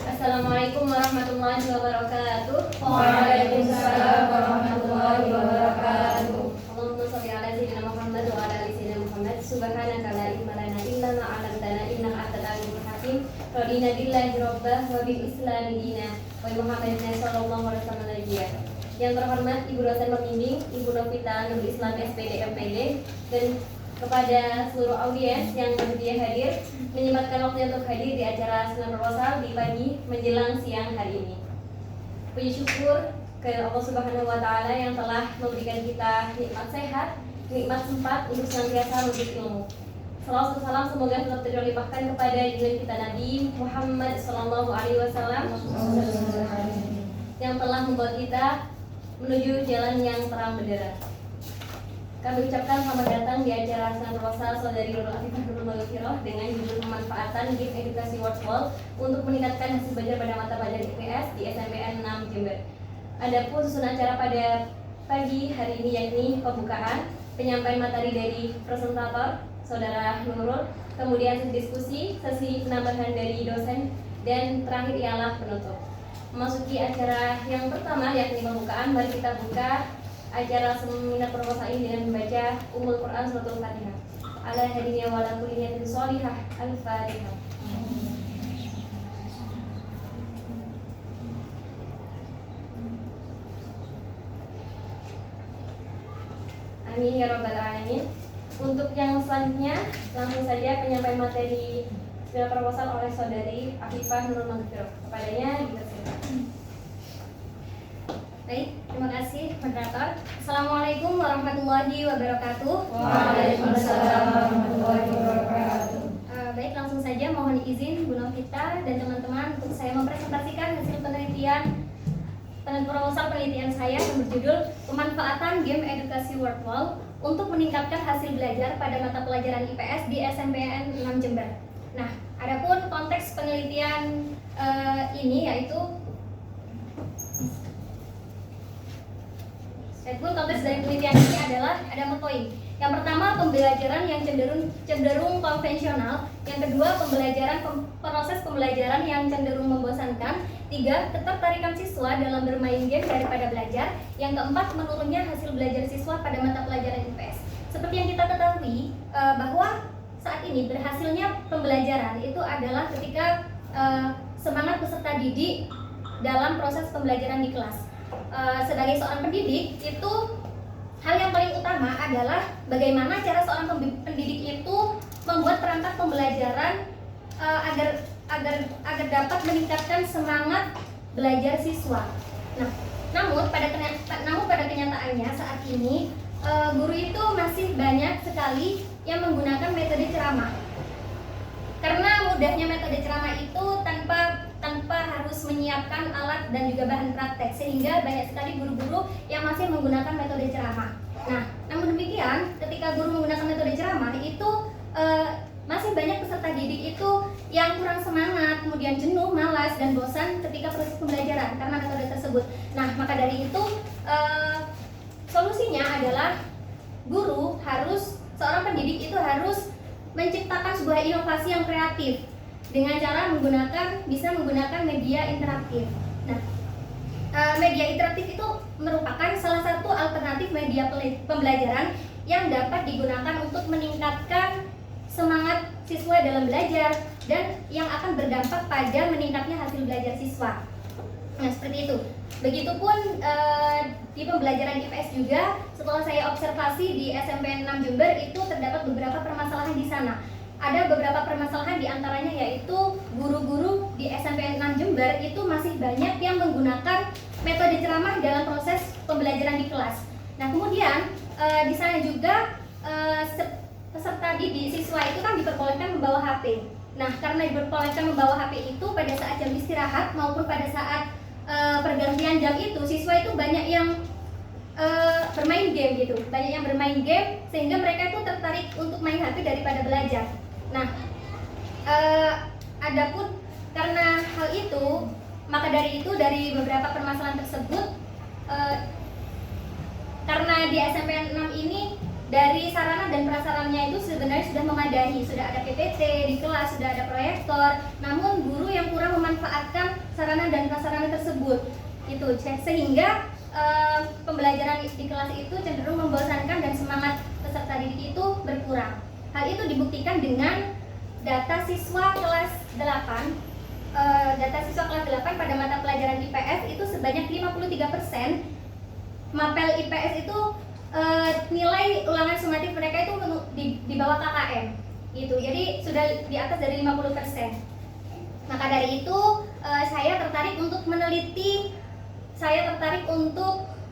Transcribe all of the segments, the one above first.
Assalamualaikum warahmatullahi wabarakatuh. Waalaikumsalam warahmatullahi wabarakatuh. Allahumma shalli ala sayyidina Muhammad wa ala ali sayyidina Muhammad. Subhanaka la ilma lana illa ma 'allamtana innaka antal alimul hakim. Radina billahi rabbah wa bil islami dina wa bi Muhammadin sallallahu alaihi wasallam nabiyya. Yang terhormat Ibu dosen pembimbing, Ibu Novita Nurul Islam SPD MPD, dan kepada seluruh audiens yang bersedia hadir menyempatkan waktunya untuk hadir di acara Sunan Proposal di pagi menjelang siang hari ini. Puji syukur ke Allah Subhanahu wa Ta'ala yang telah memberikan kita nikmat sehat, nikmat sempat untuk senantiasa menuntut ilmu. Salawat salam semoga tetap terlimpahkan kepada junjungan kita Nabi Muhammad SAW yang telah membawa kita menuju jalan yang terang benderang. Kami ucapkan selamat datang di acara Sunan Proposal Saudari Nurul Afifah Nurul Maghfirah dengan judul pemanfaatan Game Edukasi Workflow untuk meningkatkan hasil belajar pada mata pelajaran IPS di SMPN 6 Jember. Adapun susunan acara pada pagi hari ini yakni pembukaan, penyampaian materi dari presentator Saudara Nurul, kemudian sesi diskusi, sesi penambahan dari dosen, dan terakhir ialah penutup. Memasuki acara yang pertama yakni pembukaan, mari kita buka acara seminar proposal ini dengan membaca Ummul Quran Suratul Fatihah. Ala hadiniya wa ala kulli niyatin sholihah. Al-Fatihah. Amin ya rabbal alamin. Untuk yang selanjutnya langsung saja penyampaian materi seminar proposal oleh Saudari Afifah Nurul Maghfirah. Kepadanya dipersilakan. Baik, terima kasih moderator. Assalamualaikum warahmatullahi wabarakatuh. Waalaikumsalam warahmatullahi wabarakatuh. Baik, langsung saja mohon izin Bu Novita dan teman-teman untuk saya mempresentasikan hasil penelitian proposal penelitian saya yang berjudul pemanfaatan game edukasi workflow untuk meningkatkan hasil belajar pada mata pelajaran IPS di SMPN 6 Jember. Nah, adapun konteks penelitian ini yaitu konteks dari penelitian ini adalah ada 4 poin. Yang pertama, pembelajaran yang cenderung konvensional. Yang kedua, proses pembelajaran yang cenderung membosankan. 3, ketertarikan siswa dalam bermain game daripada belajar. Yang keempat, menurunnya hasil belajar siswa pada mata pelajaran IPS. Seperti yang kita ketahui bahwa saat ini berhasilnya pembelajaran itu adalah ketika semangat peserta didik dalam proses pembelajaran di kelas. Sebagai seorang pendidik itu hal yang paling utama adalah bagaimana cara seorang pendidik itu membuat perangkat pembelajaran agar dapat meningkatkan semangat belajar siswa. Nah, namun pada kenyataannya saat ini guru itu masih banyak sekali yang menggunakan metode ceramah. Karena mudahnya metode ceramah itu tanpa harus menyiapkan alat dan juga bahan praktek, sehingga banyak sekali guru-guru yang masih menggunakan metode ceramah. Nah, namun demikian, ketika guru menggunakan metode ceramah itu masih banyak peserta didik itu yang kurang semangat, kemudian jenuh, malas, dan bosan ketika proses pembelajaran karena metode tersebut. Nah, maka dari itu solusinya adalah seorang pendidik itu harus menciptakan sebuah inovasi yang kreatif dengan cara bisa menggunakan media interaktif. Nah, media interaktif itu merupakan salah satu alternatif media pembelajaran yang dapat digunakan untuk meningkatkan semangat siswa dalam belajar dan yang akan berdampak pada meningkatnya hasil belajar siswa. Nah, seperti itu. Begitupun di pembelajaran IPS juga, setelah saya observasi di SMPN 6 Jember itu terdapat beberapa permasalahan di sana. Ada beberapa permasalahan diantaranya yaitu guru-guru di SMPN 6 Jember itu masih banyak yang menggunakan metode ceramah dalam proses pembelajaran di kelas. Nah, kemudian di sana juga peserta didik siswa itu kan diperbolehkan membawa HP. Nah, karena diperbolehkan membawa HP itu pada saat jam istirahat maupun pada saat pergantian jam itu, siswa itu banyak yang bermain game gitu, sehingga mereka itu tertarik untuk main HP daripada belajar. Nah, adapun karena hal itu, maka dari beberapa permasalahan tersebut, karena di SMPN 6 ini dari sarana dan prasarannya itu sebenarnya sudah memadai, sudah ada PPT di kelas, sudah ada proyektor, namun guru yang kurang memanfaatkan sarana dan prasarana tersebut, itu sehingga pembelajaran di kelas itu cenderung membosankan dan semangat peserta didik itu berkurang. Hal itu dibuktikan dengan data siswa kelas 8. Data siswa kelas 8 pada mata pelajaran IPS itu sebanyak 53%. Mapel IPS itu nilai ulangan sumatif mereka itu di bawah KKM gitu. Jadi sudah di atas dari 50%. Maka dari itu saya tertarik untuk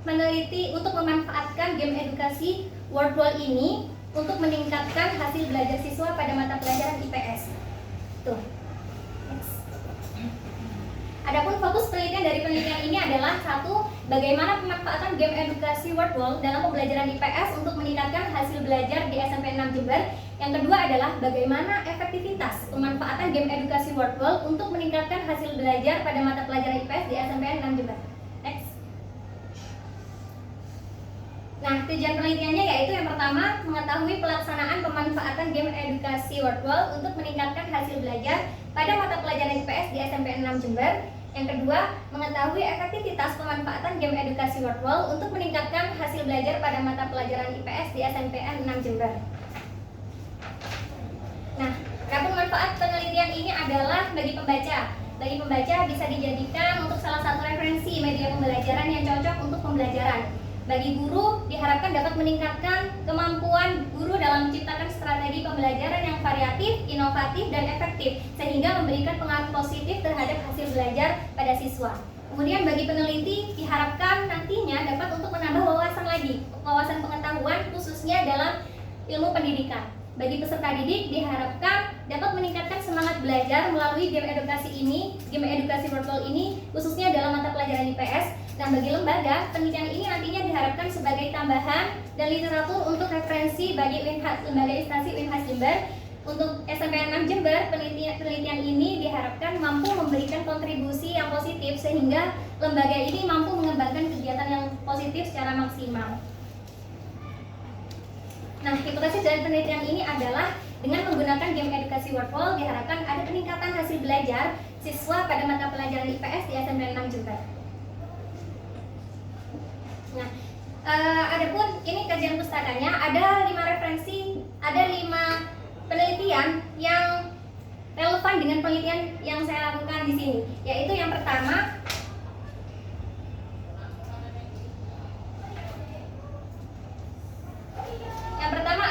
meneliti untuk memanfaatkan game edukasi Wordwall ini untuk meningkatkan hasil belajar siswa pada mata pelajaran IPS. Tuh. Next. Adapun fokus penelitian dari penelitian ini adalah satu, bagaimana pemanfaatan game edukasi Wordwall dalam pembelajaran IPS untuk meningkatkan hasil belajar di SMP 6 Jember. Yang kedua adalah bagaimana efektivitas pemanfaatan game edukasi Wordwall untuk meningkatkan hasil belajar pada mata pelajaran IPS di SMP 6 Jember. Next. Nah, tujuan penelitiannya yaitu yang pertama, mengetahui pelaksanaan pemanfaatan game edukasi Wordwall untuk meningkatkan hasil belajar pada mata pelajaran IPS di SMP 6 Jember. Yang kedua, mengetahui efektivitas pemanfaatan game edukasi Wordwall untuk meningkatkan hasil belajar pada mata pelajaran IPS di SMPN 6 Jember. Nah, adapun manfaat penelitian ini adalah bagi pembaca. Bagi pembaca bisa dijadikan untuk salah satu referensi media pembelajaran yang cocok untuk pembelajaran. Bagi guru, diharapkan dapat meningkatkan kemampuan guru dalam menciptakan strategi pembelajaran yang variatif, inovatif, dan efektif, sehingga memberikan pengaruh positif terhadap hasil belajar pada siswa. Kemudian bagi peneliti, diharapkan nantinya dapat untuk menambah wawasan pengetahuan khususnya dalam ilmu pendidikan. Bagi peserta didik, diharapkan dapat meningkatkan semangat belajar melalui game edukasi Wordwall ini, khususnya dalam mata pelajaran IPS. Dan bagi lembaga, penelitian ini nantinya diharapkan sebagai tambahan dan literatur untuk referensi bagi lembaga instansi Unhas Jember. Untuk SMPN 6 Jember, penelitian ini diharapkan mampu memberikan kontribusi yang positif sehingga lembaga ini mampu mengembangkan kegiatan yang positif secara maksimal. Nah, implikasi dari penelitian ini adalah dengan menggunakan game edukasi Wordwall diharapkan ada peningkatan hasil belajar siswa pada mata pelajaran IPS di SMPN 6 Jember. Nah, adapun ini kajian pustakanya ada 5 referensi, ada 5 penelitian yang relevan dengan penelitian yang saya lakukan di sini. Yaitu yang pertama,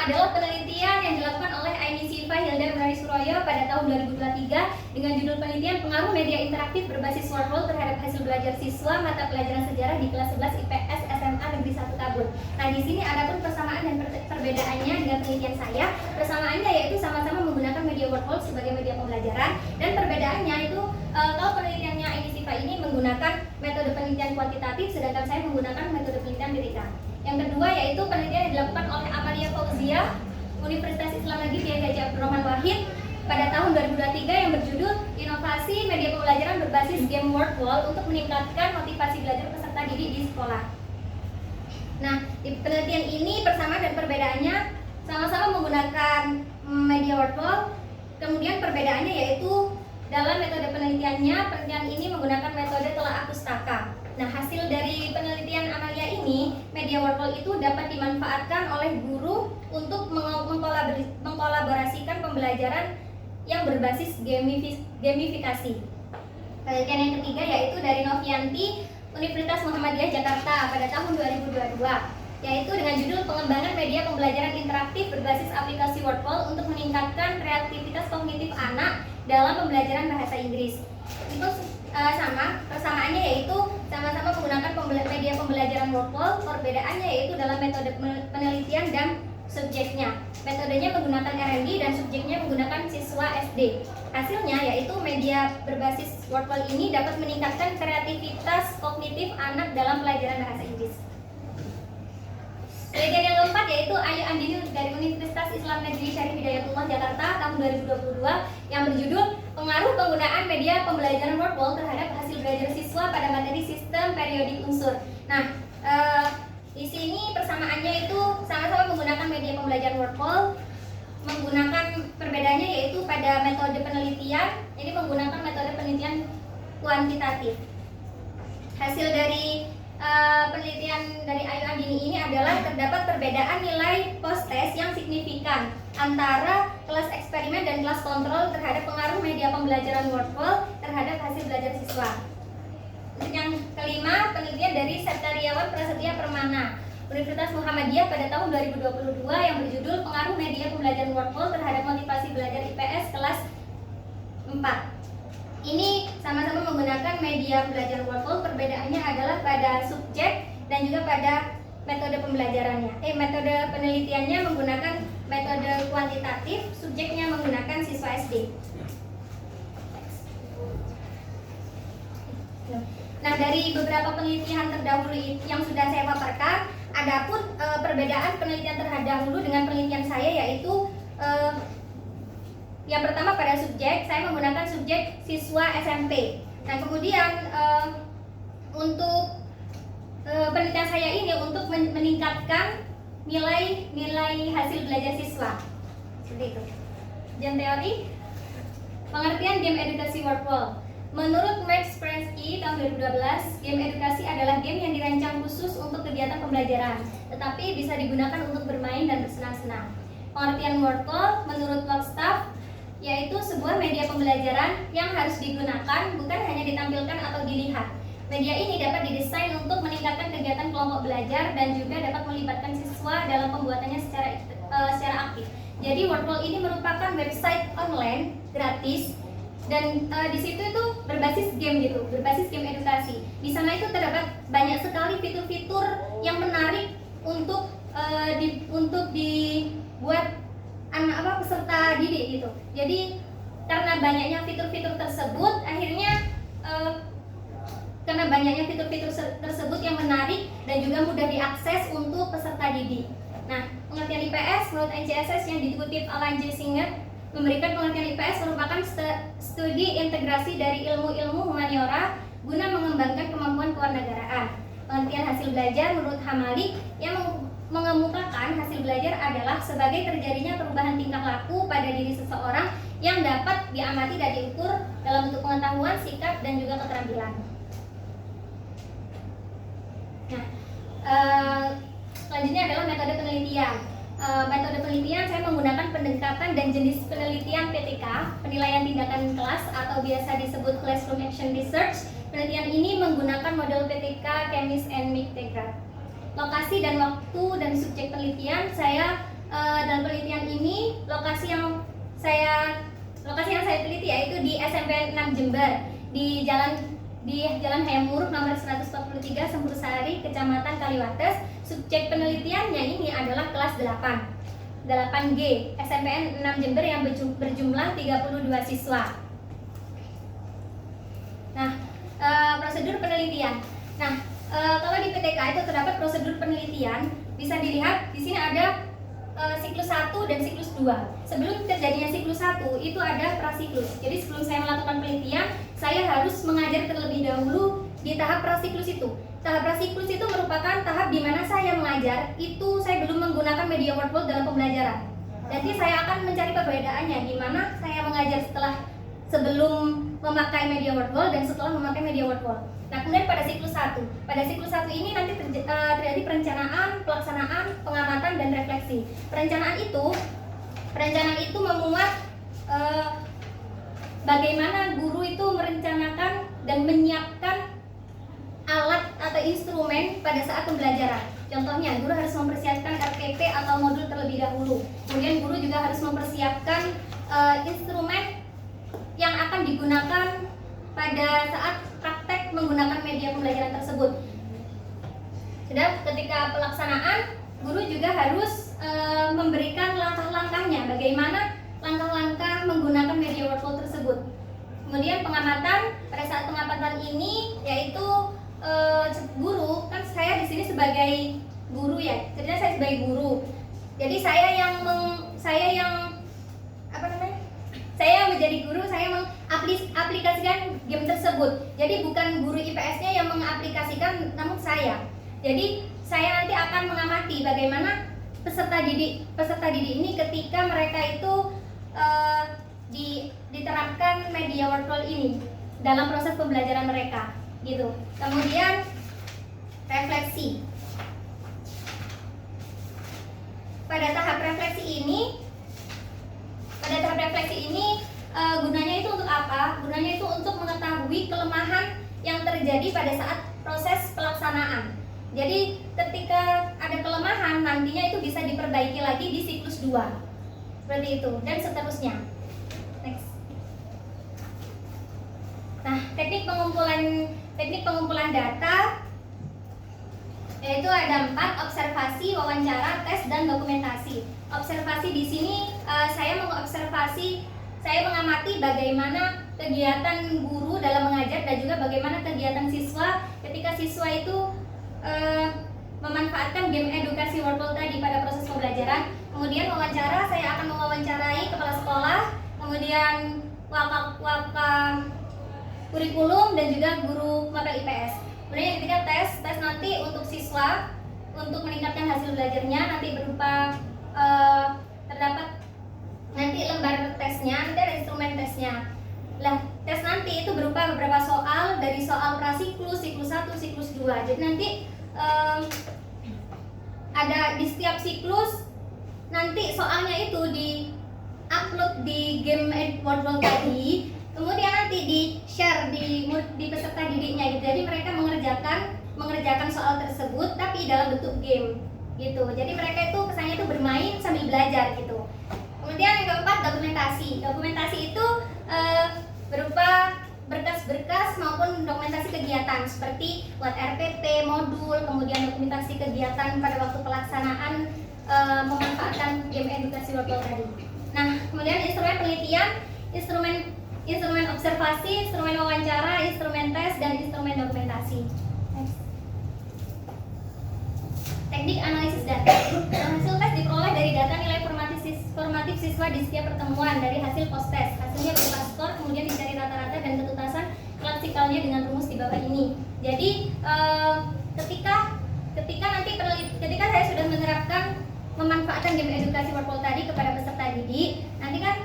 adalah penelitian yang dilakukan oleh Aini Siva Hilda Menari Suroyo pada tahun 2023 dengan judul penelitian pengaruh media interaktif berbasis Wordwall terhadap hasil belajar siswa mata pelajaran sejarah di kelas 11 IPS SMA Negeri 1 Kabul. Nah, di sini ada pun persamaan dan perbedaannya dengan penelitian saya. Persamaannya yaitu sama-sama menggunakan media Wordwall sebagai media pembelajaran, dan perbedaannya itu kalau penelitiannya Aini Siva ini menggunakan metode penelitian kuantitatif, sedangkan saya menggunakan metode penelitian empirika. Yang kedua yaitu penelitian yang dilakukan oleh Amalia Fauzia, Universitas Islam Negeri Kiai Haji Abdurrahman Wahid pada tahun 2023 yang berjudul Inovasi Media Pembelajaran Berbasis Game Wordwall untuk meningkatkan motivasi belajar peserta didik di sekolah. Nah, di penelitian ini persamaan dan perbedaannya sama-sama menggunakan media Wordwall. Kemudian perbedaannya yaitu dalam metode penelitian ini menggunakan metode telaah pustaka. Nah, hasil dari penelitian Amalia ini, media Wordwall itu dapat dimanfaatkan oleh guru untuk mengkolaborasikan pembelajaran yang berbasis gamifikasi. Penelitian yang ketiga yaitu dari Novianti, Universitas Muhammadiyah Jakarta pada tahun 2022, yaitu dengan judul pengembangan media pembelajaran interaktif berbasis aplikasi Wordwall untuk meningkatkan kreativitas kognitif anak dalam pembelajaran bahasa Inggris. Itu persamaannya yaitu sama-sama menggunakan media pembelajaran Wordwall. Perbedaannya yaitu dalam metode penelitian dan subjeknya. Metodenya menggunakan R&D dan subjeknya menggunakan siswa SD. Hasilnya yaitu media berbasis Wordwall ini dapat meningkatkan kreativitas kognitif anak dalam pelajaran bahasa Inggris. Penelitian yang keempat yaitu Ayu Andini dari Universitas Islam Negeri Syarif Hidayatullah Jakarta tahun 2022 yang berjudul Pengaruh Penggunaan Media Pembelajaran Wordwall terhadap Hasil Belajar Siswa pada Materi Sistem Periodik Unsur. Nah, Di sini persamaannya itu sama-sama menggunakan media pembelajaran WordWall, menggunakan perbedaannya yaitu pada metode penelitian, ini menggunakan metode penelitian kuantitatif. Hasil dari penelitian dari Ayu Andini ini adalah terdapat perbedaan nilai post test yang signifikan antara kelas eksperimen dan kelas kontrol terhadap pengaruh media pembelajaran WordWall terhadap hasil belajar siswa. Yang kelima, penelitian dari Septariawan Prasetya Permana, Universitas Muhammadiyah pada tahun 2022 yang berjudul Pengaruh Media Pembelajaran WordWall terhadap Motivasi Belajar IPS kelas 4. Ini sama-sama menggunakan media pembelajaran WordWall, perbedaannya adalah pada subjek dan juga pada metode pembelajarannya. Metode penelitiannya menggunakan metode kuantitatif, subjeknya menggunakan siswa SD. Nah, dari beberapa penelitian terdahulu yang sudah saya paparkan, adapun perbedaan penelitian terdahulu dengan penelitian saya yaitu yang pertama pada subjek, saya menggunakan subjek siswa SMP. Nah, kemudian untuk penelitian saya ini untuk meningkatkan nilai hasil belajar siswa. Seperti itu. Ujian teori, pengertian game edukasi WordWall. Menurut Max Prensky tahun 2012, game edukasi adalah game yang dirancang khusus untuk kegiatan pembelajaran, tetapi bisa digunakan untuk bermain dan bersenang-senang. Pengertian WordWall menurut Logstaff yaitu sebuah media pembelajaran yang harus digunakan, bukan hanya ditampilkan atau dilihat. Media ini dapat didesain untuk meningkatkan kegiatan kelompok belajar dan juga dapat melibatkan siswa dalam pembuatannya secara aktif. Jadi WordWall ini merupakan website online gratis dan di situ itu berbasis game gitu, berbasis game edukasi. Di sana itu terdapat banyak sekali fitur-fitur yang menarik untuk dibuat peserta didik gitu. Jadi karena banyaknya fitur-fitur tersebut, akhirnya tersebut yang menarik dan juga mudah diakses untuk peserta didik. Nah, pengertian IPS menurut NCSS yang dikutip Alan J. Singer memberikan pengertian IPS merupakan studi integrasi dari ilmu-ilmu humaniora guna mengembangkan kemampuan kewarganegaraan. Pengertian hasil belajar menurut Hamalik yang mengemukakan hasil belajar adalah sebagai terjadinya perubahan tingkah laku pada diri seseorang yang dapat diamati dan diukur dalam bentuk pengetahuan, sikap, dan juga keterampilan. Nah, selanjutnya adalah metode penelitian. Metode penelitian saya menggunakan pendekatan dan jenis penelitian PTK, penilaian tindakan kelas atau biasa disebut Classroom Action Research. Penelitian ini menggunakan model PTK, Chemist and Mictegraph. Lokasi dan waktu dan subjek penelitian saya dalam penelitian ini lokasi yang saya teliti yaitu di SMP 6 Jember di Jalan Hayam Wuruk nomor 143 Sempurasari, Kecamatan Kaliwates. Subjek penelitiannya ini adalah kelas 8G SMPN 6 Jember yang berjumlah 32 siswa. Nah, prosedur penelitian. Nah, kalau di PTK itu terdapat prosedur penelitian, bisa dilihat di sini ada siklus 1 dan siklus 2. Sebelum terjadinya siklus 1 itu ada prasiklus. Jadi sebelum saya melakukan penelitian, saya harus mengajar terlebih dahulu di tahap prasiklus itu. Tahap prasiklus itu merupakan tahap di mana saya mengajar, itu saya belum menggunakan media WordWall dalam pembelajaran. Jadi saya akan mencari perbedaannya di mana saya mengajar sebelum memakai media WordWall dan setelah memakai media WordWall. Nah, kemudian pada siklus 1. Pada siklus 1 ini nanti terjadi perencanaan, pelaksanaan, pengamatan, dan refleksi. Perencanaan itu memuat bagaimana guru itu merencanakan dan menyiapkan alat atau instrumen pada saat pembelajaran. Contohnya, guru harus mempersiapkan RPP atau modul terlebih dahulu. Kemudian guru juga harus mempersiapkan instrumen yang akan digunakan pada saat praktek menggunakan media pembelajaran tersebut. Sudah, ketika pelaksanaan, guru juga harus memberikan langkah-langkahnya, bagaimana langkah-langkah menggunakan media WordWall tersebut. Kemudian pengamatan, pada saat pengamatan ini yaitu guru, kan saya di sini sebagai guru ya, ceritanya saya sebagai guru. Jadi saya menjadi guru, saya mengaplikasikan game tersebut. Jadi bukan guru IPS-nya yang mengaplikasikan, namun saya. Jadi saya nanti akan mengamati bagaimana peserta didik ini ketika mereka itu diterapkan media workflow ini dalam proses pembelajaran mereka, gitu. Kemudian refleksi. Pada tahap refleksi ini gunanya itu untuk apa? Gunanya itu untuk mengetahui kelemahan yang terjadi pada saat proses pelaksanaan. Jadi ketika ada kelemahan, nantinya itu bisa diperbaiki lagi di siklus 2. Seperti itu, dan seterusnya. Next. Nah, teknik pengumpulan data yaitu ada 4: observasi, wawancara, tes, dan dokumentasi. Observasi di sini saya mengamati bagaimana kegiatan guru dalam mengajar dan juga bagaimana kegiatan siswa ketika siswa itu memanfaatkan game edukasi workflow tadi pada proses pembelajaran. Kemudian wawancara, saya akan mewawancarai kepala sekolah, kemudian waka kurikulum dan juga guru mapel IPS. Kemudian yang ketiga tes nanti untuk siswa untuk meningkatkan hasil belajarnya, nanti berupa terdapat nanti lembar tesnya, nanti ada instrumen tesnya. Lah, tes nanti itu berupa beberapa soal dari soal prasiklus, siklus 1, siklus 2. Jadi nanti ada di setiap siklus nanti soalnya itu di-upload di game workflow tadi, kemudian nanti di-share di peserta didiknya gitu. Jadi mereka mengerjakan soal tersebut tapi dalam bentuk game gitu. Jadi mereka itu kesannya itu bermain sambil belajar gitu. Kemudian yang keempat, dokumentasi. Dokumentasi itu berupa berkas-berkas maupun dokumentasi kegiatan seperti buat RPP, modul, kemudian dokumentasi kegiatan pada waktu pelaksanaan memanfaatkan game edukasi workflow tadi. Nah, kemudian instrumen penelitian, instrumen observasi, instrumen wawancara, instrumen tes, dan instrumen dokumentasi. Next. Teknik analisis data. Hasil tes diperoleh dari data nilai formatif siswa di setiap pertemuan dari hasil post test. Hasilnya berupa skor, kemudian dicari rata-rata dan ketutasan klassikalnya dengan rumus di bawah ini. Jadi ketika saya sudah menerapkan memanfaatkan game edukasi workflow tadi kepada peserta didik, nanti kan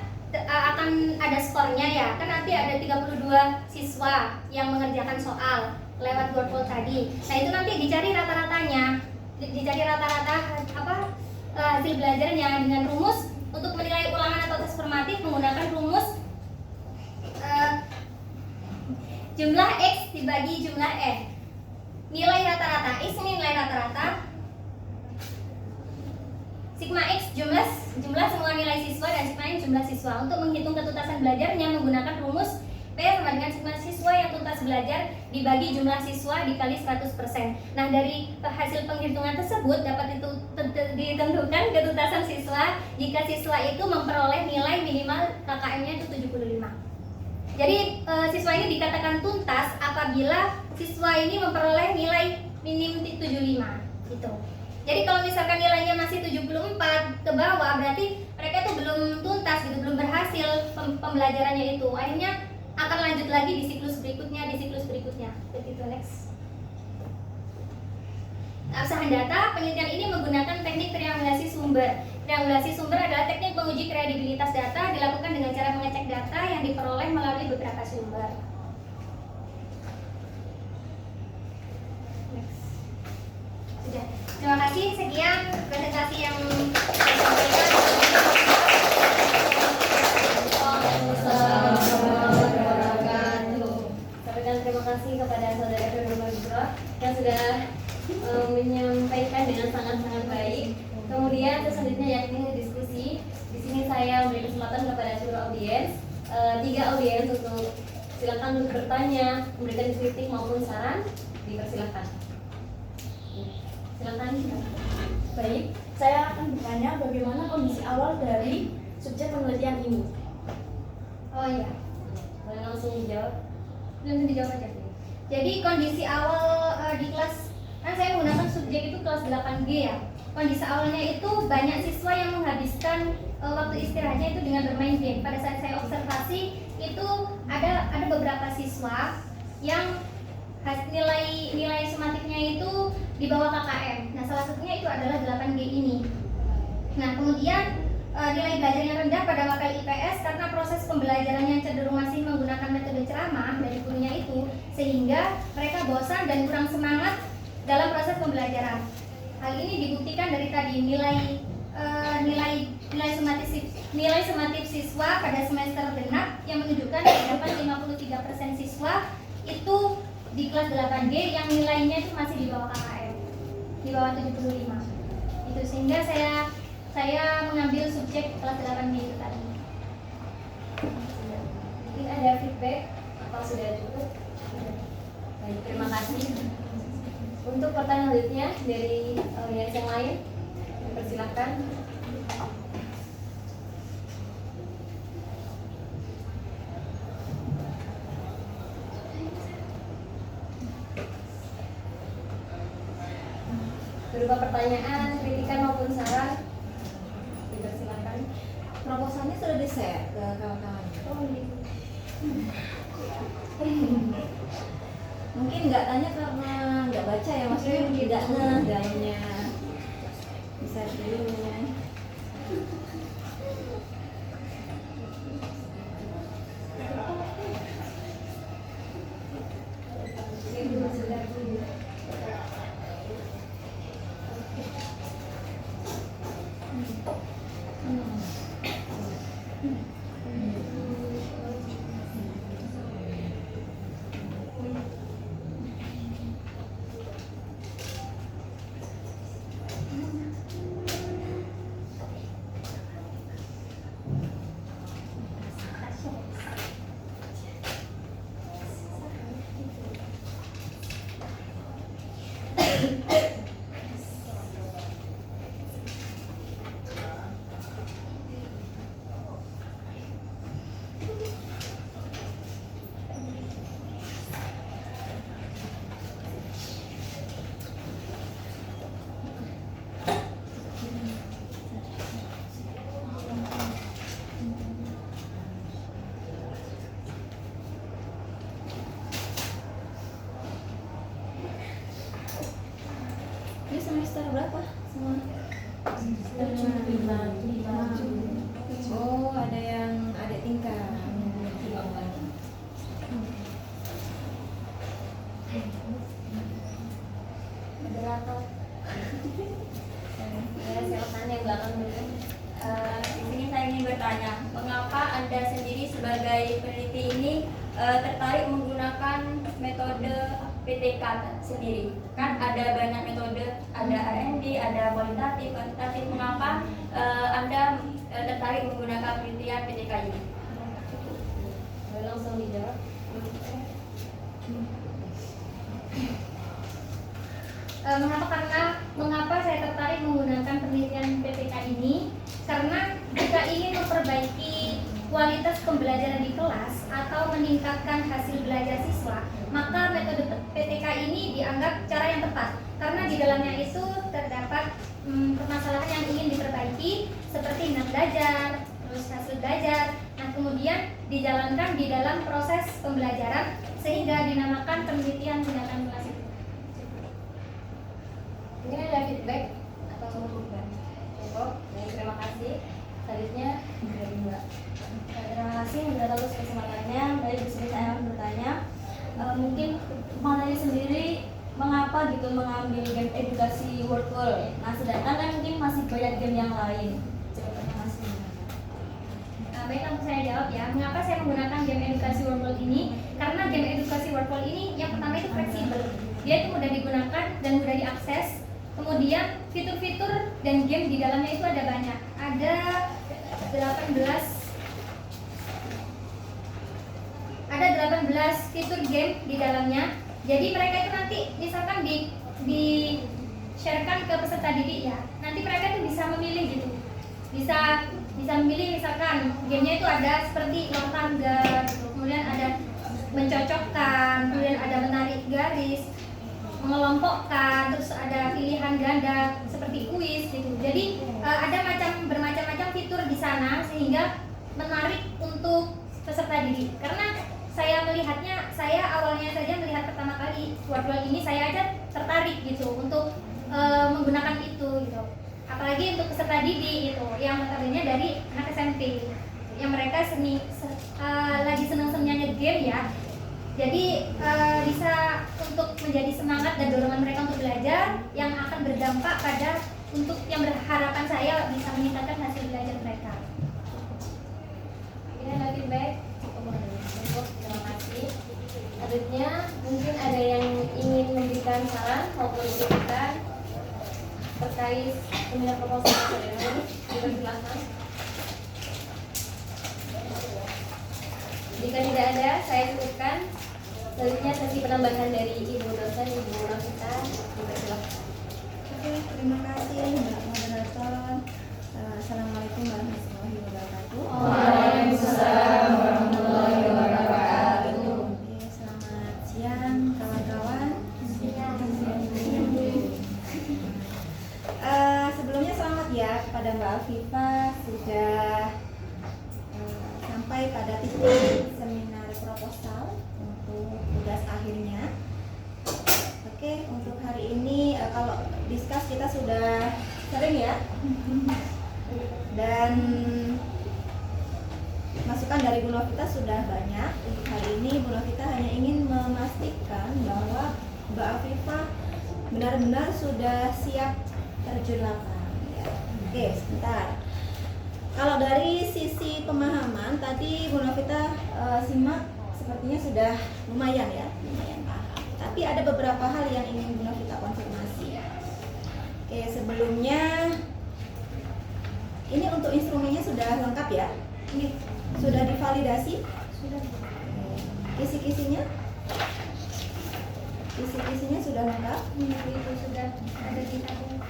akan ada skornya ya. Kan nanti ada 32 siswa yang mengerjakan soal lewat workflow tadi. Nah, itu nanti dicari rata-ratanya. Dicari rata-rata hasil belajarnya dengan rumus untuk menilai ulangan atau tes formatif menggunakan rumus jumlah X dibagi jumlah N. Nilai rata-rata X ini nilai rata-rata, sigma X jumlah semua nilai siswa dan sigma N jumlah siswa. Untuk menghitung ketutasan belajarnya menggunakan rumus P sama dengan sigma siswa yang tuntas belajar dibagi jumlah siswa dikali 100%. Nah, dari hasil penghitungan tersebut dapat ditentukan ketutasan siswa jika siswa itu memperoleh nilai minimal KKM-nya itu 75. Jadi siswa ini dikatakan tuntas apabila siswa ini memperoleh nilai minim 75 gitu. Jadi kalau misalkan nilainya masih 74 ke bawah, berarti mereka itu belum tuntas gitu, belum berhasil pembelajarannya itu. Akhirnya akan lanjut lagi di siklus berikutnya. Begitu. Next. Keabsahan data, penelitian ini menggunakan teknik triangulasi sumber. Triangulasi sumber adalah teknik menguji kredibilitas data, dilakukan dengan cara mengecek data yang diperoleh melalui beberapa sumber. Next. Sudah. Terima kasih, sekian presentasi yang saya sampaikan. Terima kasih kepada saudara Dr. Magro yang sudah menyampaikan dengan sangat-sangat baik. Kemudian selanjutnya yakni diskusi. Di sini saya memberi kesempatan kepada seluruh audiens, 3 audiens untuk silakan untuk bertanya, memberikan kritik maupun saran, dipersilakan. Silakan. Baik, saya akan bertanya bagaimana kondisi awal dari subjek penelitian ini. Oh iya, Boleh langsung dijawab? belum dijawab aja. Jadi kondisi awal di kelas, kan saya menggunakan subjek itu kelas 8G ya. Kondisi awalnya itu banyak siswa yang menghabiskan waktu istirahatnya itu dengan bermain game. Pada saat saya observasi itu ada beberapa siswa yang nilai sumatifnya itu di bawah KKM. Nah, salah satunya itu adalah 8G ini. Nah, kemudian nilai belajar yang rendah pada wakil IPS karena proses pembelajaran yang cenderung masih menggunakan metode ceramah dari gurunya itu, sehingga mereka bosan dan kurang semangat dalam proses pembelajaran. Hal ini dibuktikan dari tadi nilai sumatif siswa pada semester genap yang menunjukkan terdapat 53% siswa itu di kelas 8G yang nilainya itu masih di bawah KKM, di bawah 75. Itu sehingga saya mengambil subjek kelas 8G itu tadi. Mungkin ada feedback atau sudah cukup? Baik, terima kasih. Untuk pertanyaan selanjutnya dari yang lain, persilakan. Berupa pertanyaan, kritikan maupun saran, dipersilakan. Proposalnya sudah di-share ke kawan-kawan. Oh, gitu. Mungkin nggak tanya karena nggak baca ya, maksudnya tidak ngeh dalamnya. Bisa dulu. Ini semester berapa semua? Oh, ada yang adik tingkat. Moderator. Ya, silakan yang belakang dulu. Di sini saya ingin bertanya, mengapa Anda sendiri sebagai peneliti ini tertarik menggunakan metode PTK sendiri? Kan ada banyak metode, ada R&D, ada kualitatif, kuantitatif. Mengapa Anda tertarik menggunakan penelitian PTK ini? Boleh langsung dijawab. Mengapa saya tertarik menggunakan penelitian PPK ini? Karena jika ingin memperbaiki kualitas pembelajaran di kelas atau meningkatkan hasil belajar siswa, maka metode PTK ini dianggap cara yang tepat. Karena di dalamnya itu terdapat permasalahan yang ingin diperbaiki seperti minat belajar, terus hasil belajar. Nah, kemudian dijalankan di dalam proses pembelajaran sehingga dinamakan penelitian tindakan kelas itu. Mungkin ada feedback atau bukan? Cukup. Baik, terima kasih. Selanjutnya dari Mbak. Terima kasih sudah lulus kesempatannya. Baik, di sini saya akan bertanya, mungkin mengenai sendiri mengapa gitu mengambil game edukasi world. Nah, sedangkan kan mungkin masih banyak game yang lain. Jawabannya masih. Baik, langsung saya jawab ya. Mengapa saya menggunakan game edukasi world ini? Karena game edukasi world ini yang pertama itu fleksibel. Dia itu mudah digunakan dan mudah diakses. Kemudian fitur-fitur dan game di dalamnya itu ada banyak. Ada 18 fitur game di dalamnya. Jadi mereka itu nanti misalkan di sharekan ke peserta didik ya. Nanti mereka itu bisa memilih gitu. Bisa memilih misalkan gamenya itu ada seperti long tangga gitu. Kemudian ada mencocokkan, kemudian ada menarik garis, mengelompokkan, terus ada pilihan ganda seperti kuis gitu. Jadi ada bermacam-macam fitur di sana sehingga menarik untuk peserta didik. Karena saya melihatnya, saya awalnya saja melihat pertama kali Wordwall ini, saya aja tertarik gitu untuk menggunakan itu gitu. Apalagi untuk peserta didik gitu, yang notabene dari anak SMP, yang mereka lagi senang-senangnya game ya. Jadi bisa untuk menjadi semangat dan dorongan mereka untuk belajar yang akan berdampak pada untuk yang berharapan saya bisa meningkatkan hasil belajar mereka. Ini ada feedback. Terima kasih. Selanjutnya mungkin ada yang ingin memberikan saran maupun kritikan terkait seminar proposal akademik, dipersilakan. Jika tidak ada, saya cukupkan. Selanjutnya sesi penambahan dari Ibu dosen, Ibu Novita, dipersilakan. Oke, terima kasih Mbak Moderator. Assalamualaikum warahmatullahi wabarakatuh. Waalaikumsalam warahmatullahi wabarakatuh. Oke, selamat siang kawan-kawan. Sebelumnya selamat ya kepada Mbak Afifah sudah sampai pada titik seminar proposal untuk tugas akhirnya. Oke, untuk hari ini kalau diskus kita sudah sering ya, dan masukan dari Bu Novita sudah banyak. Untuk hari ini Bu Novita hanya ingin memastikan bahwa Mbak Afifah benar-benar sudah siap terjun lapangan ya. Oke, sebentar. Kalau dari sisi pemahaman tadi Bu Novita simak sepertinya sudah lumayan ya, lumayan paham. Tapi ada beberapa hal yang ingin Bu Novita konfirmasi. Oke, sebelumnya ini untuk instrumennya sudah lengkap ya? Ini sudah divalidasi? Sudah. Kisi-kisinya? Kisi-kisinya sudah lengkap? Itu sudah ada di tabung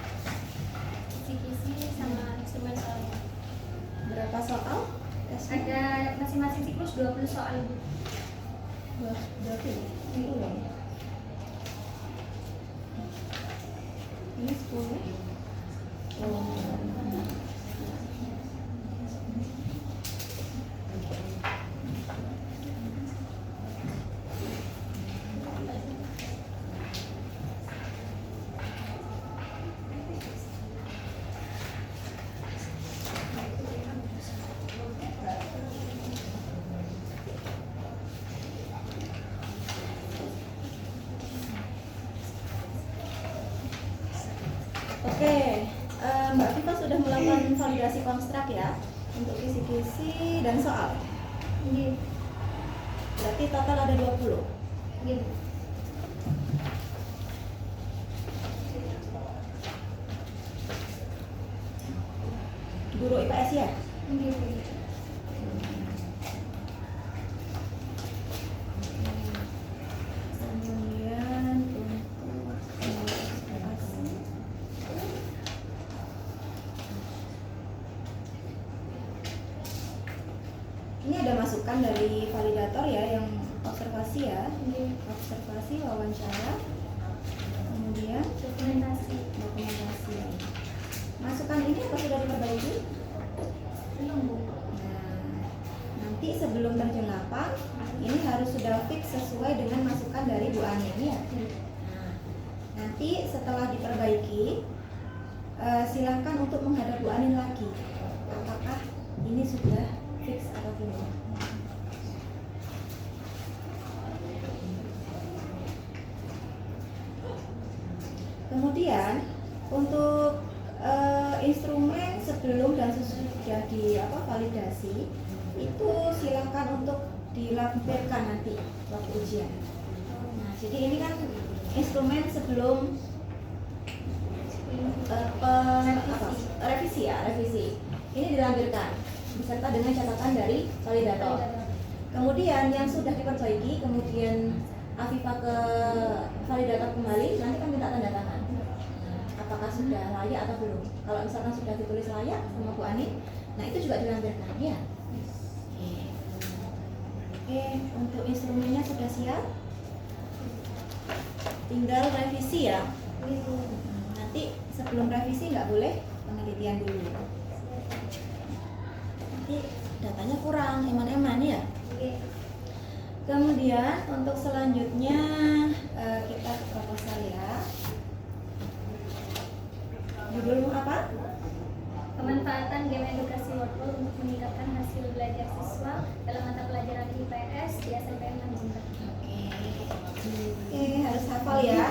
kisi-kisi sama instrumen soalnya. Berapa soal? Tesnya? Ada masing-masing siklus 20 soal. 20. Ini 10. Oh. Oke, Mbak Viva sudah melakukan validasi konstruk ya untuk kisi-kisi dan soal. Iya. Berarti total ada 20. Gitu. Guru IPS ya? Gitu. Kemudian untuk ini ada masukan dari validator ya, yang observasi ya, observasi, wawancara, kemudian Dokumentasi. dokumentasi. Masukan ini apa sudah diperbaiki? Belum, Bu. Nah, nanti sebelum terjun lapang, ini harus sudah fix sesuai dengan masukan dari Bu Ani ya. Nah, nanti setelah diperbaiki, silahkan untuk menghadap Bu Ani lagi. Apakah ini sudah fix atau belum? Kemudian untuk instrumen sebelum dan sesudah validasi itu silakan untuk dilampirkan nanti waktu ujian. Nah, jadi ini kan instrumen sebelum revisi ya, revisi. Ini dilampirkan beserta dengan catatan dari validator. Kemudian yang sudah diperbaiki, kemudian Afifah ke validator kembali, nanti kan minta tanda tangan. Apakah sudah layak atau belum? Kalau misalkan sudah ditulis layak sama Bu Ani, nah itu juga dilampirkan ya. Oke, untuk instrumennya sudah siap. Tinggal revisi ya. Nanti sebelum revisi nggak boleh penelitian dulu. Nanti datanya kurang, eman-eman ya. Kemudian untuk selanjutnya kita ke proposal ya. Judulmu apa? Pemanfaatan game edukasi workflow untuk meningkatkan hasil belajar siswa dalam mata pelajaran IPS di SNPN 6 Jember. Oke, harus hafal ya.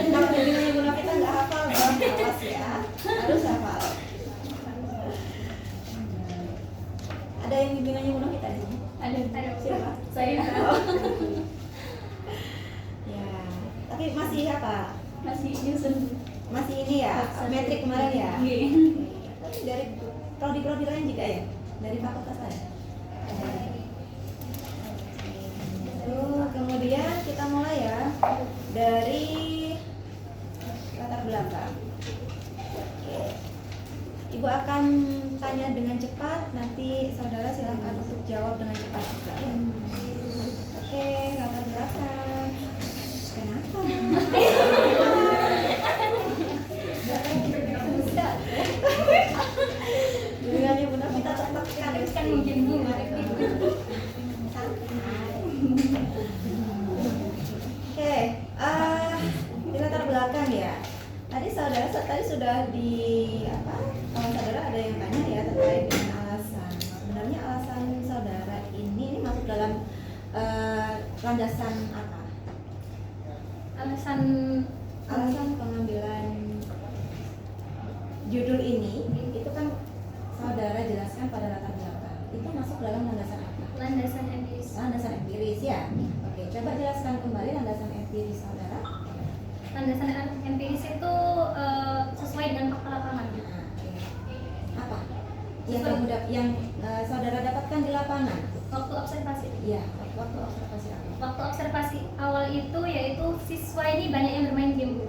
Kalau bimbingannya Bu Novita nggak hafal, awas ya. Harus hafal. Ada yang bimbingannya Bu Novita di sini? Ada. Siapa? Saya Ya, tapi masih apa? masih nyusun. Masih ini ya, metrik kemarin ya. Iya. Tapi dari prodi-prodi lain juga ya? Dari fakultas lain? Kemudian kita mulai ya dari latar belakang. Oke. Ibu akan tanya dengan cepat, nanti saudara silahkan untuk jawab dengan cepat juga ya. Oke, latar belakang. Kenapa? Bimbingannya benar kita tetap Kan mungkin Bu Oke, di latar belakang ya. Tadi saudara sudah di apa? Kalau saudara ada yang tanya ya terkait dengan alasan. Sebenarnya alasan saudara ini masuk dalam landasan apa? Alasan pengambilan judul ini itu kan saudara jelaskan pada latar belakang. Itu masuk dalam landasan apa? Landasan empiris. Landasan empiris ya. Oke, coba jelaskan kembali landasan empiris saudara. Landasan empiris itu sesuai dengan fakta lapangan. Oke. Apa? Yang saudara dapatkan di lapangan? Waktu observasi. Iya, waktu observasi apa? Waktu observasi awal itu yaitu siswa ini banyak yang bermain game Bu.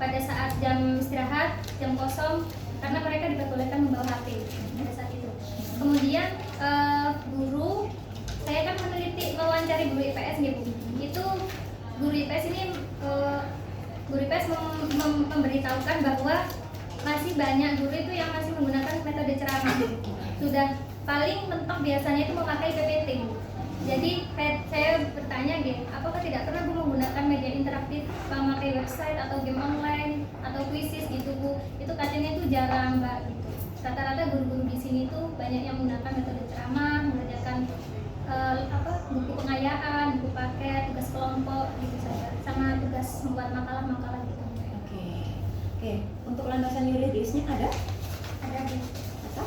Pada saat jam istirahat, jam kosong, karena mereka diperbolehkan membawa HP pada saat itu. Kemudian guru, saya kan meneliti mewawancari guru IPS nih Bu. Itu guru IPS ini guru IPS memberitahukan bahwa masih banyak guru itu yang masih menggunakan metode ceramah. Sudah paling mentok biasanya itu memakai PPT. Jadi saya bertanya gitu, apakah tidak pernah Bu menggunakan media interaktif, memakai website atau game online atau kuisis gitu Bu? Itu katanya itu jarang Mbak gitu. Rata-rata guru-guru di sini tuh banyak yang menggunakan metode ceramah, mengerjakan buku pengayaan, buku paket, tugas kelompok gitu saja, sama tugas membuat makalah-makalah gitu. Oke. Untuk landasan yuridisnya ada? Ada Bu. Apa?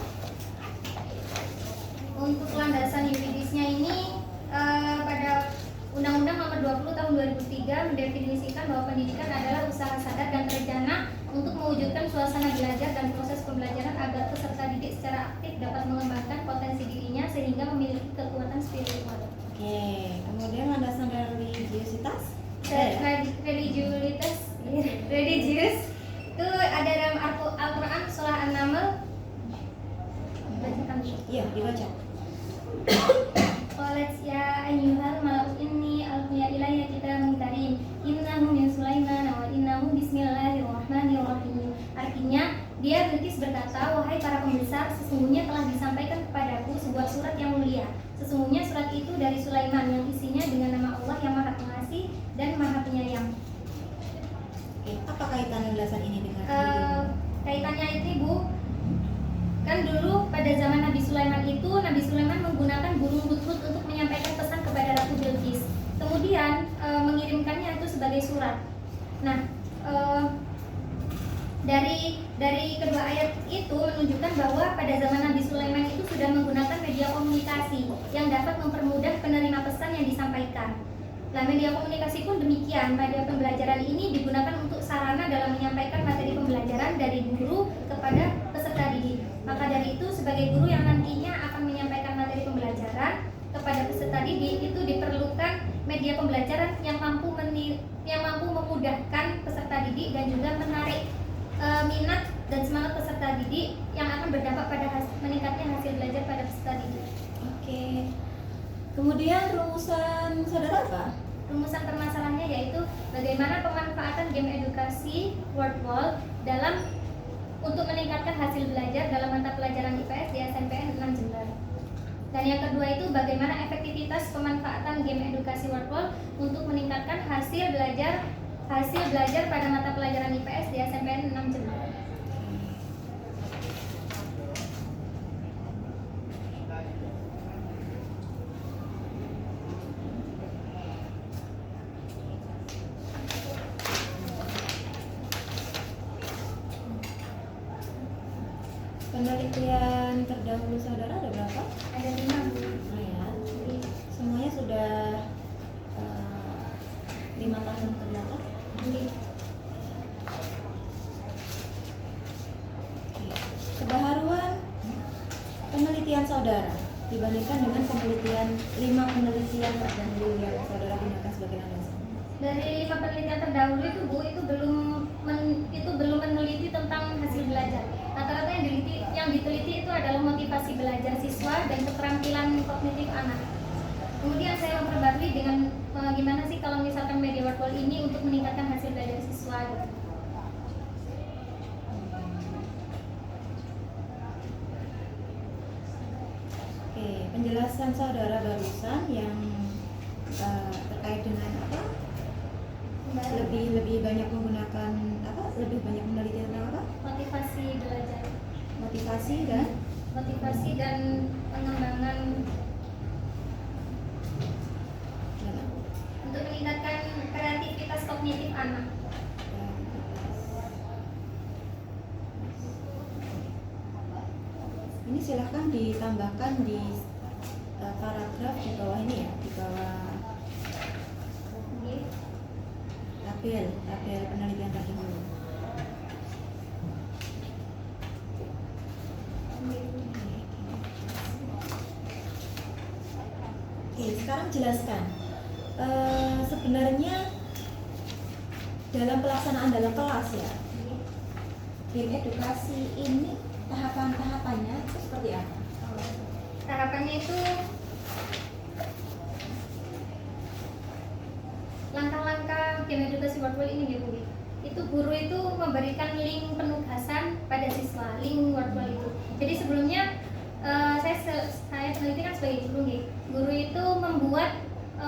Untuk landasan yuridisnya ini pada Undang-Undang Nomor 20 Tahun 2003 mendefinisikan bahwa pendidikan adalah usaha sadar dan terencana untuk mewujudkan suasana belajar dan proses pembelajaran agar peserta didik secara aktif dapat mengembangkan potensi dirinya sehingga memiliki kekuatan spiritual. Oke. Kemudian landasan religiusitas? Religius itu ada dalam Al-Quran surah An-Naml. Bacakan. Iya, dibaca. Qalat ya ayyuhal mala'u inni alqiya ilayya kitabun karim innahu min Sulaiman wa innahu bismillahirrahmanirrahim. Artinya, dia Bilqis berkata, wahai para pembesar, sesungguhnya telah disampaikan kepadaku sebuah surat yang mulia. Sesungguhnya surat itu dari Sulaiman yang isinya dengan nama Allah yang Maha Pengasih dan Maha Penyayang. Oke, apa kaitan landasan ini dengan Kaitannya itu Ibu, kan dulu pada zaman Nabi Sulaiman itu Nabi Sulaiman menggunakan burung hudhud untuk menyampaikan pesan kepada Ratu Bilqis. Kemudian mengirimkannya itu sebagai surat. Nah, dari kedua ayat itu menunjukkan bahwa pada zaman Nabi Sulaiman itu sudah menggunakan media komunikasi yang dapat mempermudah penerima pesan yang disampaikan. Nah, media komunikasi pun demikian. Media pembelajaran ini digunakan untuk sarana dalam menyampaikan materi pembelajaran dari guru kepada peserta didik. Maka dari itu, sebagai guru yang nantinya akan menyampaikan materi pembelajaran kepada peserta didik, itu diperlukan media pembelajaran yang mampu memudahkan peserta didik dan juga menarik minat dan semangat peserta didik yang akan berdampak pada meningkatnya hasil belajar pada peserta didik. Oke. Kemudian rumusan saudara apa? Rumusan permasalahannya yaitu bagaimana pemanfaatan game edukasi WordWall dalam untuk meningkatkan hasil belajar dalam mata pelajaran IPS di SNPN 6 Jember. Dan yang kedua itu bagaimana efektivitas pemanfaatan game edukasi Wordwall untuk meningkatkan hasil belajar pada mata pelajaran IPS di SMPN 6 Jember. Penelitian terdahulu saudara ada berapa? Ada 5 Bu. Lumayan. Jadi semuanya sudah 5 tahun ke belakang. Oke. Kebaharuan penelitian saudara dibandingkan dengan 5 penelitian terdahulu yang saudara gunakan sebagai landasan. Dari 5 penelitian terdahulu itu Bu, itu belum meneliti tentang hasil belajar. Rata-rata yang diteliti itu adalah motivasi belajar siswa dan keterampilan kognitif anak. Kemudian saya memperbarui dengan gimana sih kalau misalkan media Wordwall ini untuk meningkatkan hasil belajar siswa gitu. Oke, penjelasan saudara barusan yang terkait dengan apa? Lebih banyak menggunakan apa? Lebih banyak meneliti tentang apa? Motivasi belajar, Motivasi dan pengembangan untuk meningkatkan kreativitas kognitif anak. Ini silahkan ditambahkan di paragraf di bawah ini ya, di bawah tabel penelitian terdahulu. Oke, sekarang jelaskan. Sebenarnya dalam pelaksanaan dalam kelas ya, game edukasi ini tahapannya itu seperti apa? Tahapannya itu langkah-langkah game edukasi Wordwall ini ya Bu. Itu guru itu memberikan link penugasan pada siswa, link Wordwall itu. Jadi sebelumnya saya peneliti kan sebagai guru nih. Guru itu membuat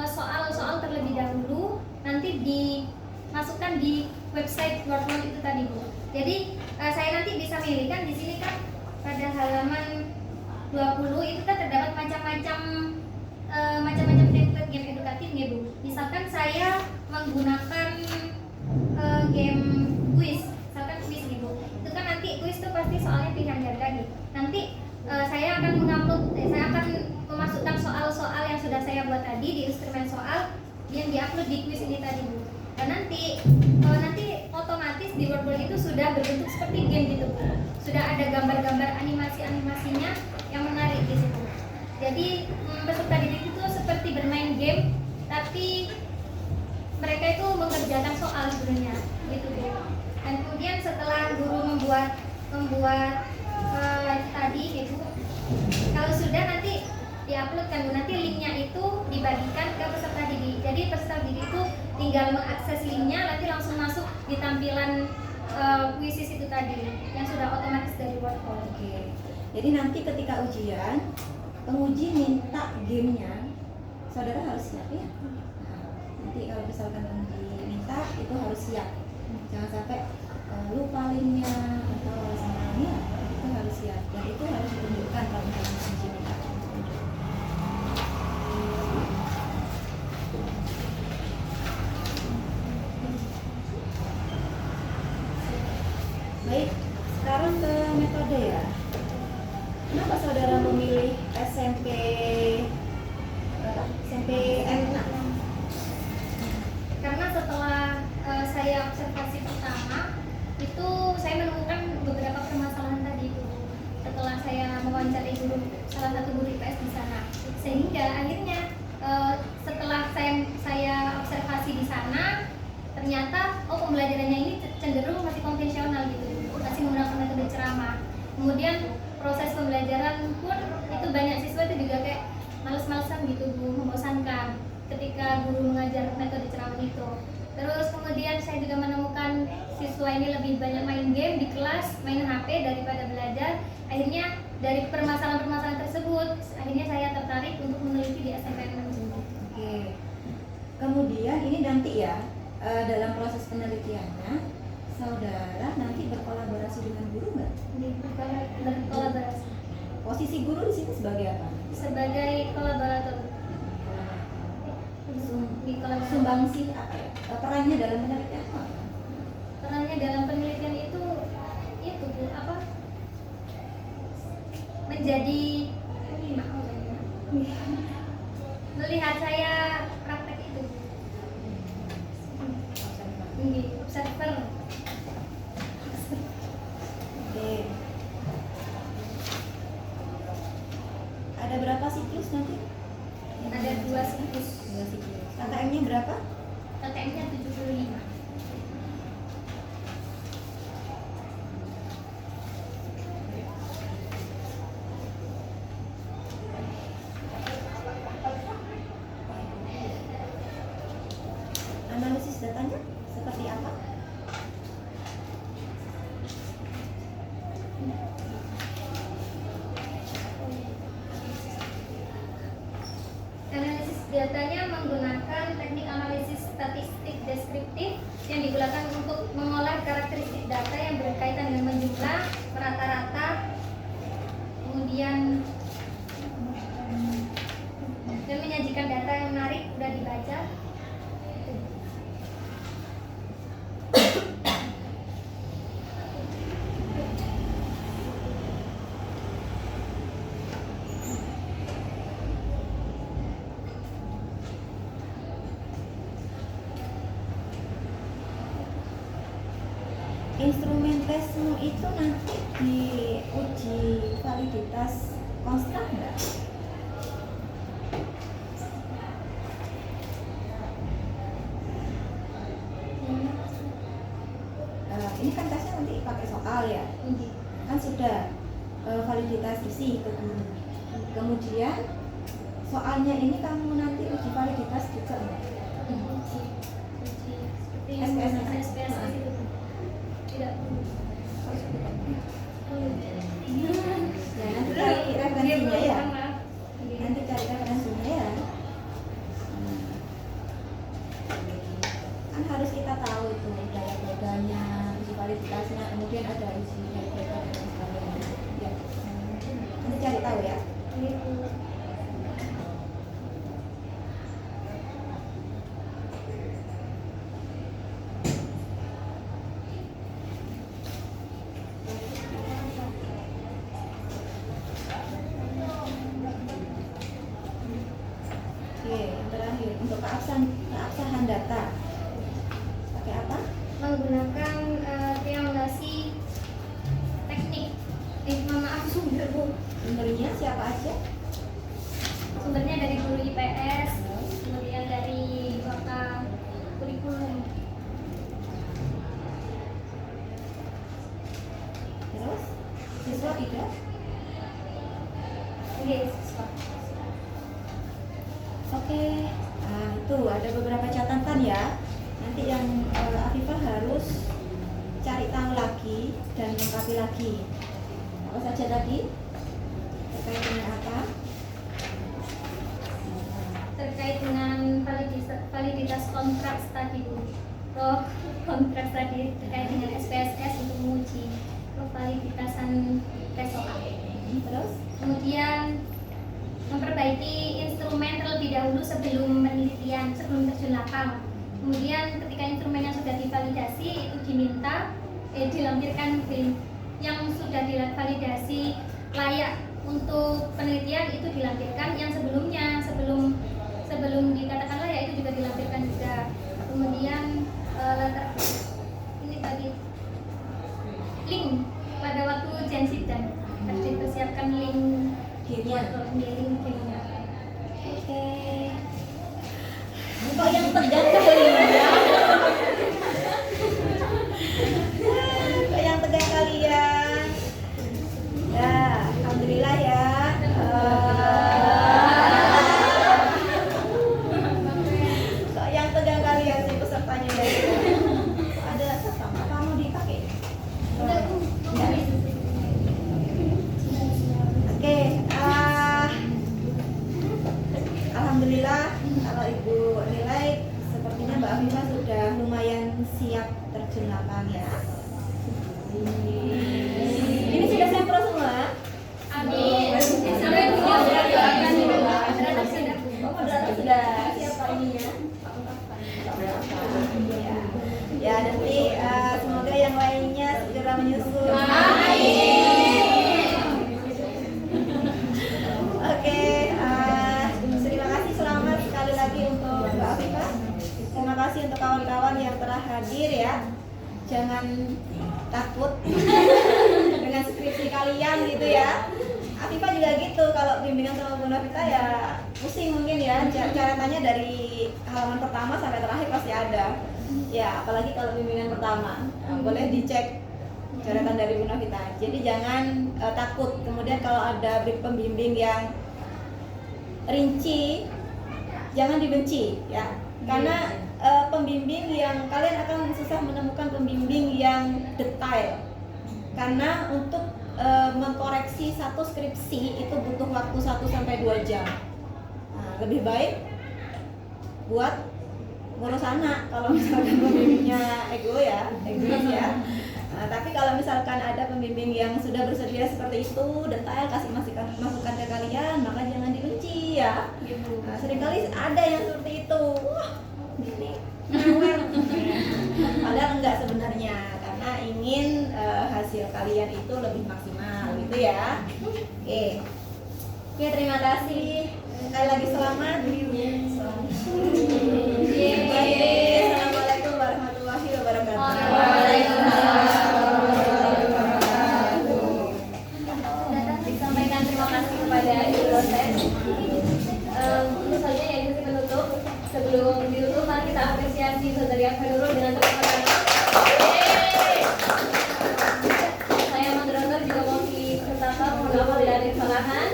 soal-soal terlebih dahulu, nanti dimasukkan di website Wordwall itu tadi Bu. Jadi saya nanti bisa milih kan di sini kan pada halaman 20 itu kan terdapat macam-macam template game edukatif ya Bu. Misalkan saya menggunakan game quiz, misalkan quiz nih Bu. Itu kan nanti quiz itu pasti soalnya pilihan dari tadi. Nanti saya akan saya akan memasukkan soal-soal yang sudah saya buat tadi di instrumen soal yang diupload di quiz ini tadi Bu. Dan nanti otomatis di Wordwall itu sudah berbentuk seperti game gitu Bu. Sudah ada gambar-gambar animasinya yang menarik di situ. Jadi peserta didik itu seperti bermain game, tapi mereka itu mengerjakan soal sebenarnya gitu Bu. Dan kemudian setelah guru membuat tadi gitu, kalau sudah nanti diupload kan Bu, nanti linknya itu dibagikan ke peserta didik. Jadi peserta didik itu tinggal mengakses linknya, nanti langsung masuk di tampilan quizzes itu tadi yang sudah otomatis dari Wordwall. Oke. Jadi nanti ketika ujian, penguji minta gamenya, saudara harus siap ya. Nanti kalau misalkan penguji minta, itu harus siap. Jangan sampai lupa linknya atau alasannya, itu harus siap. Dan itu harus ditunjukkan kalau misalkan penguji minta. Baik, sekarang ke metode ya. Kenapa saudara memilih SMPN 6? Karena setelah saya observasi pertama itu saya menemukan beberapa permasalahan tadi itu setelah saya mewawancarai salah satu guru IPS di sana, sehingga akhirnya setelah saya observasi di sana ternyata pembelajarannya ini cenderung masih konvensional gitu, masih menggunakan metode ceramah. Kemudian proses pembelajaran pun itu banyak siswa itu juga kayak males-malesan gitu Bu, membosankan ketika guru mengajar metode ceramah itu. Terus kemudian saya juga menemukan siswa ini lebih banyak main game di kelas, main HP daripada belajar. Akhirnya dari permasalahan-permasalahan tersebut, akhirnya saya SNMPTN. Oke. Kemudian ini nanti ya dalam proses penelitiannya saudara nanti berkolaborasi dengan guru nggak? Berkolaborasi Posisi guru di sini sebagai apa? sebagai kolaborator di kolaborasi. Sumbangsi apa ya? Perannya dalam penelitian apa? Perannya dalam penelitian itu Bu, apa? Menjadi melihat saya praktek itu. Observer. Oke. Ada berapa siklus nanti? Ada 2 siklus. 2 siklus. KKM-nya berapa? KKM-nya 75. Analisis datanya seperti apa? Analisis datanya menggunakan teknik analisis statistik deskriptif yang digunakan untuk mengolah karakteristik data yang berkaitan dengan menjumlah, merata-rata, kemudian dan menyajikan data yang menarik, mudah dibaca. Instrumen tesmu itu nanti diuji validitas konstrak nggak? Ini kan tesnya nanti pakai soal ya, kan sudah validitas isi ke guru. Kemudian soalnya ini kamu nanti uji validitas juga nggak? SPSS itu tidak Ya nanti cari referensinya ya. Nanti cari referensinya ya. Kan harus kita tahu itu daya-dadanya, uji validitasnya, kemudian ada uji daya-dada dan sebagainya. Ya. Nanti cari tahu ya. Oke, yang terakhir untuk keabsahan data pakai apa? Menggunakan triangulasi teknik. Maaf sumber Bu. Sumbernya siapa aja? Sumbernya dari guru IPS, kemudian dari kota kurikulum. Terus siswa tidak? Yes. Oke, nah itu ada beberapa catatan ya. Nanti yang Afifah harus cari tahu lagi dan lengkapi lagi. Apa saja tadi? Terkait dengan apa? Terkait dengan validitas kontrak studi Bu. Kontrak studi terkait dengan SPSS untuk menguji kevaliditasan tes soal. Terus? Kemudian memperbaiki instrumen terlebih dahulu sebelum penelitian, sebelum terjun lapang. Kemudian ketika instrumen yang sudah divalidasi itu diminta dilampirkan film yang sudah divalidasi layak untuk penelitian itu dilampirkan, yang sebelumnya sebelum dikatakan layak itu juga dilampirkan juga. Kemudian ini tadi link pada waktu ujian sidang harus dipersiapkan link Gamenya. Oke. Kok yang tegang kalian? Kok yang tegang kalian? Ya, alhamdulillah ya. Kok yang tegang kalian sih pesertanya ya? Kok ada satpam? Apa mau dipakai? Udah Bu. Ya. Oke, alhamdulillah alhamdulillah kalau Ibu nilai sepertinya Mbak Afifah sudah lumayan siap terjun lapangan ya. Ini sudah sempro semua? Amin. Sampai punya doakan Moderator sudah siap Pak ininya? Ya nanti semoga yang lainnya segera menyusul. Oke, terima kasih selamat sekali lagi untuk Mbak Afifah. Terima kasih untuk kawan-kawan yang telah hadir ya. Jangan takut dengan skripsi kalian gitu ya. Afifah juga gitu, kalau bimbingan sama Bu Novita ya pusing mungkin ya. Caratannya dari halaman pertama sampai terakhir pasti ada. Ya, apalagi kalau bimbingan pertama. Boleh dicek catatan dari Bu Novita. Jadi jangan takut. Kemudian kalau ada pembimbing yang rinci, jangan dibenci ya. Karena pembimbing yang kalian akan susah menemukan pembimbing yang detail. Karena untuk mengkoreksi satu skripsi itu butuh waktu 1-2 jam. Nah, lebih baik buat ngurus anak kalau misalkan pembimbingnya egois ya. Nah, tapi kalau misalkan ada pembimbing yang sudah bersedia seperti itu, detail kasih masukan ke kalian, maka jangan dibenci ya. Nah, seringkali ada yang seperti itu. Wah, ini padahal enggak sebenarnya, karena ingin hasil kalian itu lebih maksimal gitu ya. Oke, terima kasih sekali lagi, selamat. Assalamualaikum warahmatullahi wabarakatuh. Disampaikan terima kasih kepada ibu dosen. Tentu saja ya itu penutup. Sebelum ditutup, mari kita apresiasi saudari Afadurul dengan tepuk tangan. Saya moderator juga mau disertakan, mohon maaf bila ada kesalahan.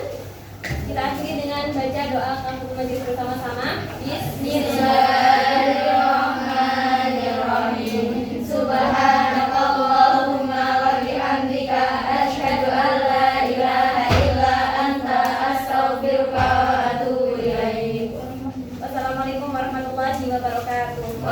Kita akhiri dengan baca doa kafaratul majelis bersama-sama. Bismillahirrahmanirrahim. Subhanakallahumma wa bihamdika asyhadu an la ilaha illa anta astaghfiruka wa atubu ilaik. Wassalamualaikum warahmatullahi wabarakatuh.